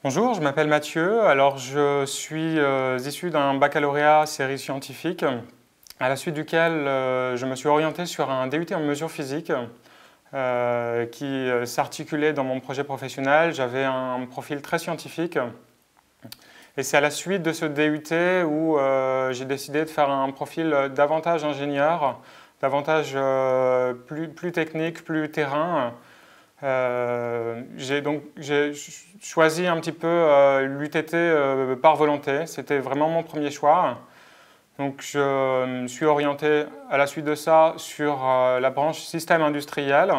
Bonjour, je m'appelle Mathieu. Alors, je suis issu d'un baccalauréat série scientifique, à la suite duquel je me suis orienté sur un DUT en mesures physiques qui s'articulait dans mon projet professionnel. J'avais un profil très scientifique et c'est à la suite de ce DUT où j'ai décidé de faire un profil davantage ingénieur, davantage plus technique, plus terrain. J'ai choisi un petit peu l'UTT par volonté, c'était vraiment mon premier choix. Donc je me suis orienté à la suite de ça sur la branche système industriel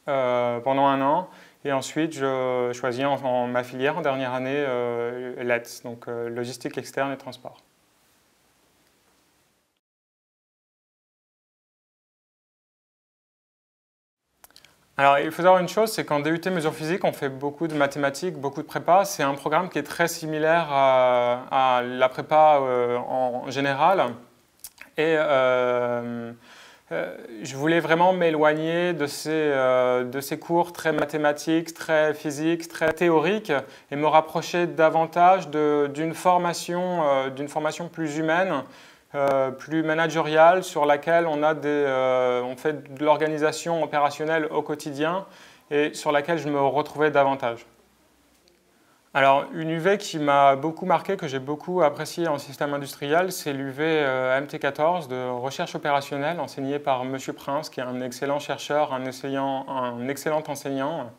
pendant un an. Et ensuite, je choisis ma filière en dernière année LETS, donc logistique externe et transport. Alors, il faut savoir une chose, c'est qu'en DUT mesures physiques, on fait beaucoup de mathématiques, beaucoup de prépa. C'est un programme qui est très similaire à la prépa en général. Et je voulais vraiment m'éloigner de ces cours très mathématiques, très physiques, très théoriques et me rapprocher davantage d'une formation plus humaine, plus managériale, sur laquelle on fait de l'organisation opérationnelle au quotidien et sur laquelle je me retrouvais davantage. Alors, une UV qui m'a beaucoup marqué, que j'ai beaucoup apprécié en système industriel, c'est l'UV MT14 de recherche opérationnelle enseignée par M. Prince, qui est un excellent chercheur, un excellent enseignant.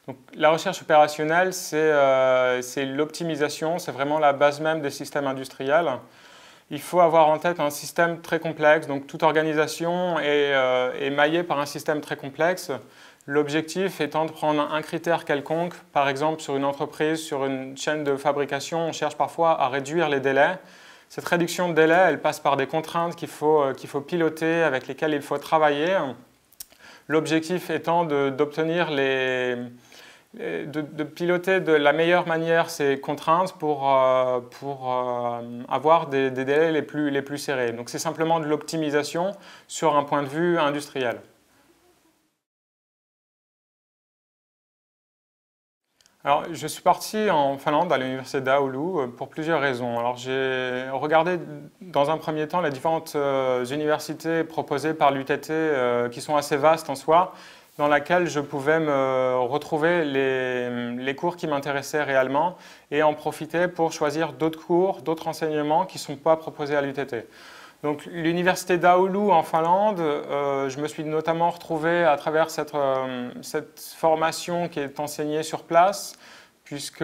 Donc, la recherche opérationnelle, c'est l'optimisation, c'est vraiment la base même des systèmes industriels. Il faut avoir en tête un système très complexe, donc toute organisation est maillée par un système très complexe. L'objectif étant de prendre un critère quelconque, par exemple sur une entreprise, sur une chaîne de fabrication, on cherche parfois à réduire les délais. Cette réduction de délai, elle passe par des contraintes qu'il faut piloter, avec lesquelles il faut travailler. L'objectif étant d'obtenir de piloter de la meilleure manière ces contraintes pour avoir des délais les plus serrés. Donc c'est simplement de l'optimisation sur un point de vue industriel. Alors, je suis parti en Finlande, à l'université d'Oulu, pour plusieurs raisons. Alors, j'ai regardé dans un premier temps les différentes universités proposées par l'UTT, qui sont assez vastes en soi, dans laquelle je pouvais me retrouver les cours qui m'intéressaient réellement et en profiter pour choisir d'autres cours, d'autres enseignements qui ne sont pas proposés à l'UTT. Donc, l'université d'Oulu en Finlande, je me suis notamment retrouvé à travers cette formation qui est enseignée sur place, puisque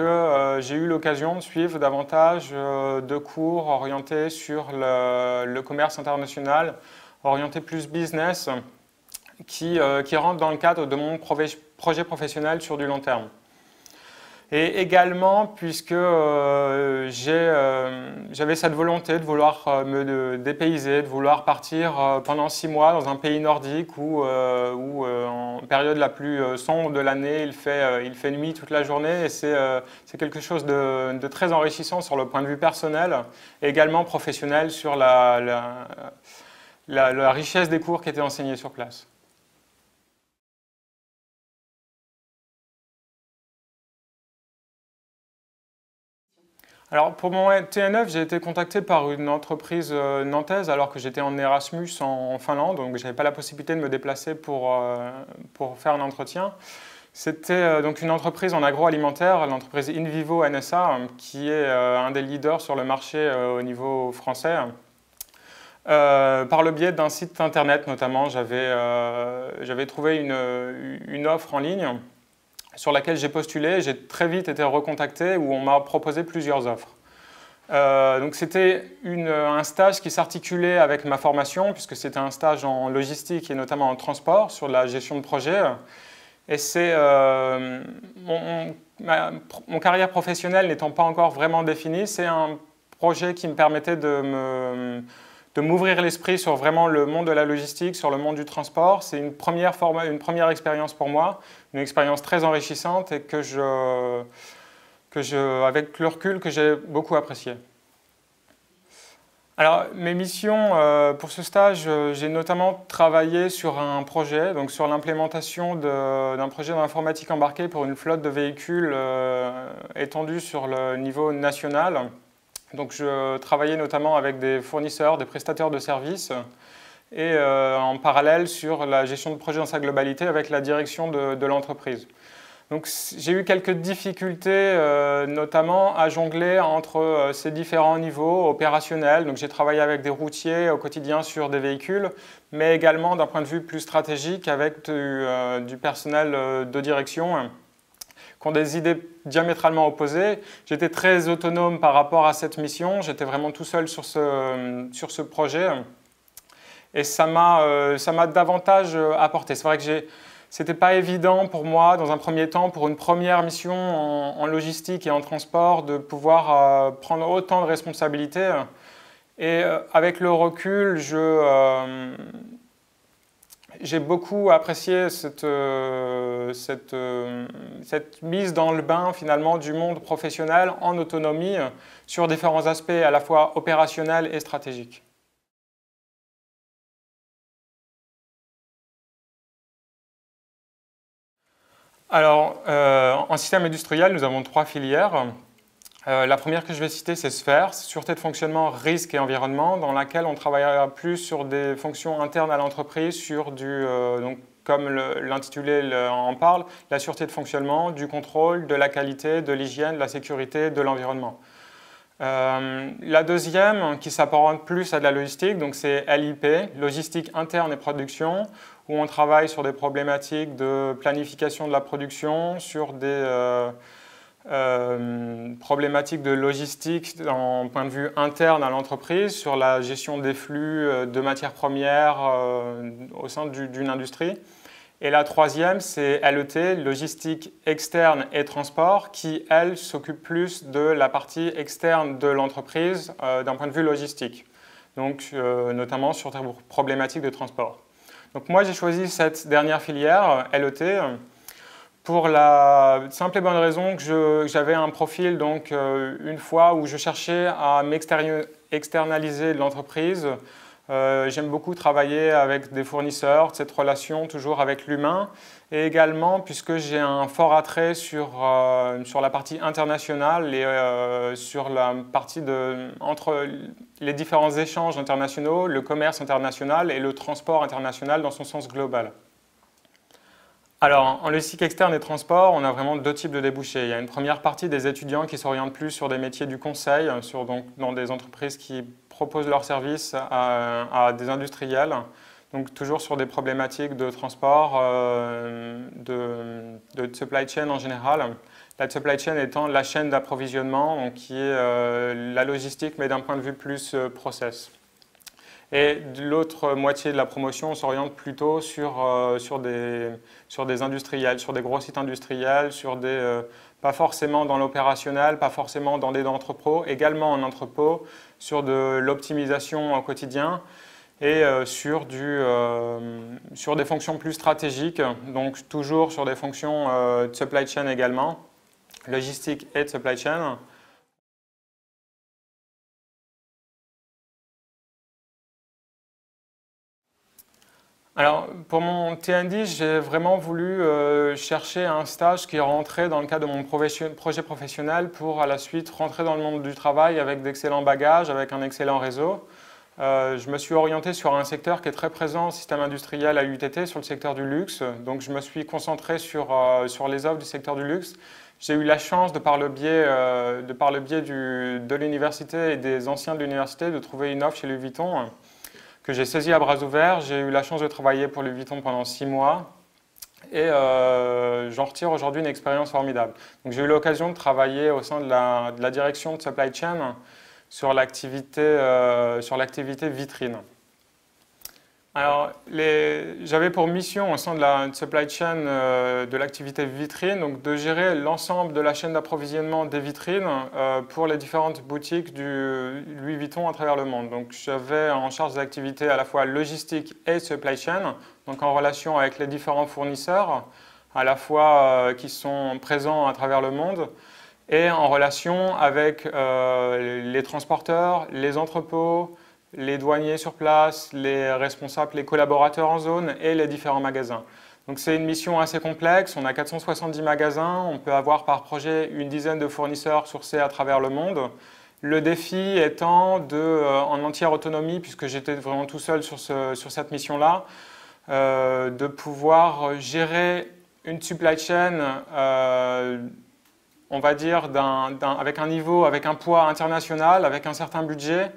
j'ai eu l'occasion de suivre davantage de cours orientés sur le commerce international, orientés plus business, qui rentrent dans le cadre de mon projet professionnel sur du long terme. Et également, puisque j'avais cette volonté de vouloir me dépayser, de vouloir partir pendant 6 mois dans un pays nordique où en période la plus sombre de l'année, il fait nuit toute la journée. Et c'est quelque chose de très enrichissant sur le point de vue personnel et également professionnel sur la richesse des cours qui étaient enseignés sur place. Alors pour mon TN9, j'ai été contacté par une entreprise nantaise alors que j'étais en Erasmus en Finlande, donc je n'avais pas la possibilité de me déplacer pour faire un entretien. C'était donc une entreprise en agroalimentaire, l'entreprise InVivo NSA, qui est un des leaders sur le marché au niveau français. Par le biais d'un site internet notamment, j'avais trouvé une offre en ligne sur laquelle j'ai postulé. J'ai très vite été recontacté où on m'a proposé plusieurs offres. Donc c'était un stage qui s'articulait avec ma formation, puisque c'était un stage en logistique et notamment en transport, sur la gestion de projet. Et c'est mon carrière professionnelle n'étant pas encore vraiment définie, c'est un projet qui me permettait de m'ouvrir l'esprit sur vraiment le monde de la logistique, sur le monde du transport. C'est une première expérience pour moi, une expérience très enrichissante et avec le recul, que j'ai beaucoup apprécié. Alors, mes missions pour ce stage, j'ai notamment travaillé sur un projet, donc sur l'implémentation d'un projet d'informatique embarquée pour une flotte de véhicules étendue sur le niveau national. Donc, je travaillais notamment avec des fournisseurs, des prestataires de services et en parallèle sur la gestion de projet dans sa globalité avec la direction de l'entreprise. Donc j'ai eu quelques difficultés, notamment à jongler entre ces différents niveaux opérationnels. Donc j'ai travaillé avec des routiers au quotidien sur des véhicules, mais également d'un point de vue plus stratégique avec du personnel de direction qui ont des idées diamétralement opposées. J'étais très autonome par rapport à cette mission. J'étais vraiment tout seul sur ce projet. Et ça m'a davantage apporté. C'est vrai que c'était pas évident pour moi, dans un premier temps, pour une première mission en logistique et en transport, de pouvoir prendre autant de responsabilités. Et avec le recul, j'ai beaucoup apprécié cette mise dans le bain, finalement, du monde professionnel en autonomie sur différents aspects à la fois opérationnels et stratégiques. Alors, en système industriel, nous avons 3 filières. La première que je vais citer, c'est Sphère, sûreté de fonctionnement, risque et environnement, dans laquelle on travaillera plus sur des fonctions internes à l'entreprise, sur donc, comme l'intitulé en parle, la sûreté de fonctionnement, du contrôle, de la qualité, de l'hygiène, de la sécurité, de l'environnement. La deuxième, qui s'apparente plus à de la logistique, donc c'est LIP, logistique interne et production, où on travaille sur des problématiques de planification de la production, sur des problématiques de logistique d'un point de vue interne à l'entreprise, sur la gestion des flux de matières premières au sein d'une industrie. Et la troisième, c'est LET, logistique externe et transport, qui, elle, s'occupe plus de la partie externe de l'entreprise d'un point de vue logistique, donc notamment sur des problématiques de transport. Donc moi, j'ai choisi cette dernière filière, LET, pour la simple et bonne raison que j'avais un profil, donc une fois où je cherchais à m'externaliser de l'entreprise. J'aime beaucoup travailler avec des fournisseurs, cette relation toujours avec l'humain, et également puisque j'ai un fort attrait sur la partie internationale et sur la partie entre les différents échanges internationaux, le commerce international et le transport international dans son sens global. Alors, en logistique externe et transport, on a vraiment 2 types de débouchés. Il y a une première partie des étudiants qui s'orientent plus sur des métiers du conseil, donc, dans des entreprises qui proposent leurs services à des industriels, donc toujours sur des problématiques de transport, de supply chain en général. La supply chain étant la chaîne d'approvisionnement, qui est la logistique, mais d'un point de vue plus process. Et l'autre moitié de la promotion, on s'oriente plutôt sur des industriels, sur des gros sites industriels, pas forcément dans l'opérationnel, pas forcément dans des entrepôts, également en entrepôt, sur de l'optimisation au quotidien et sur des fonctions plus stratégiques, donc toujours sur des fonctions de supply chain également, logistique et de supply chain. Alors, pour mon TND, j'ai vraiment voulu chercher un stage qui rentrait dans le cadre de mon projet professionnel pour à la suite rentrer dans le monde du travail avec d'excellents bagages, avec un excellent réseau. Je me suis orienté sur un secteur qui est très présent au système industriel à l'UTT, sur le secteur du luxe. Donc, je me suis concentré sur les offres du secteur du luxe. J'ai eu la chance, de par le biais de l'université et des anciens de l'université, de trouver une offre chez Louis Vuitton que j'ai saisi à bras ouverts. J'ai eu la chance de travailler pour Louis Vuitton pendant 6 mois et j'en retire aujourd'hui une expérience formidable. Donc j'ai eu l'occasion de travailler au sein de la direction de supply chain sur l'activité vitrine. Alors, j'avais pour mission au sein de la supply chain de l'activité vitrine, donc de gérer l'ensemble de la chaîne d'approvisionnement des vitrines pour les différentes boutiques du Louis Vuitton à travers le monde. Donc, j'avais en charge des activités à la fois logistique et supply chain, donc en relation avec les différents fournisseurs, à la fois qui sont présents à travers le monde, et en relation avec les transporteurs, les entrepôts, les douaniers sur place, les responsables, les collaborateurs en zone et les différents magasins. Donc c'est une mission assez complexe, on a 470 magasins, on peut avoir par projet une dizaine de fournisseurs sourcés à travers le monde. Le défi étant en entière autonomie, puisque j'étais vraiment tout seul sur cette mission-là, de pouvoir gérer une supply chain, on va dire, avec un niveau, avec un poids international, avec un certain budget,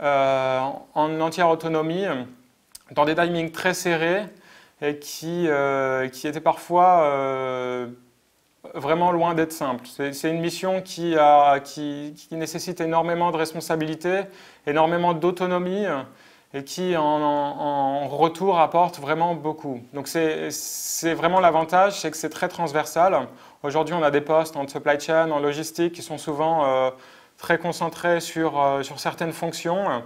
en entière autonomie, dans des timings très serrés et qui étaient parfois vraiment loin d'être simple. C'est une mission qui nécessite énormément de responsabilité, énormément d'autonomie et qui en retour apporte vraiment beaucoup. Donc c'est vraiment l'avantage, c'est que c'est très transversal. Aujourd'hui, on a des postes en supply chain, en logistique qui sont souvent très concentrés sur certaines fonctions.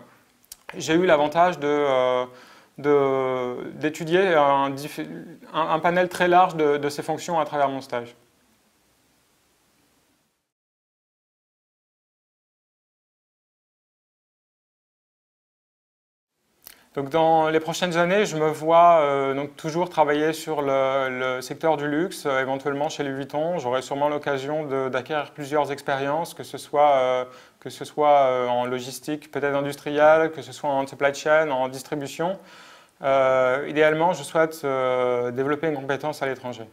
J'ai eu l'avantage d'étudier un panel très large de ces fonctions à travers mon stage. Donc dans les prochaines années, je me vois donc toujours travailler sur le secteur du luxe, éventuellement chez Louis Vuitton. J'aurai sûrement l'occasion d'acquérir plusieurs expériences, que ce soit en logistique, peut-être industrielle, que ce soit en supply chain, en distribution. Idéalement, je souhaite développer une compétence à l'étranger.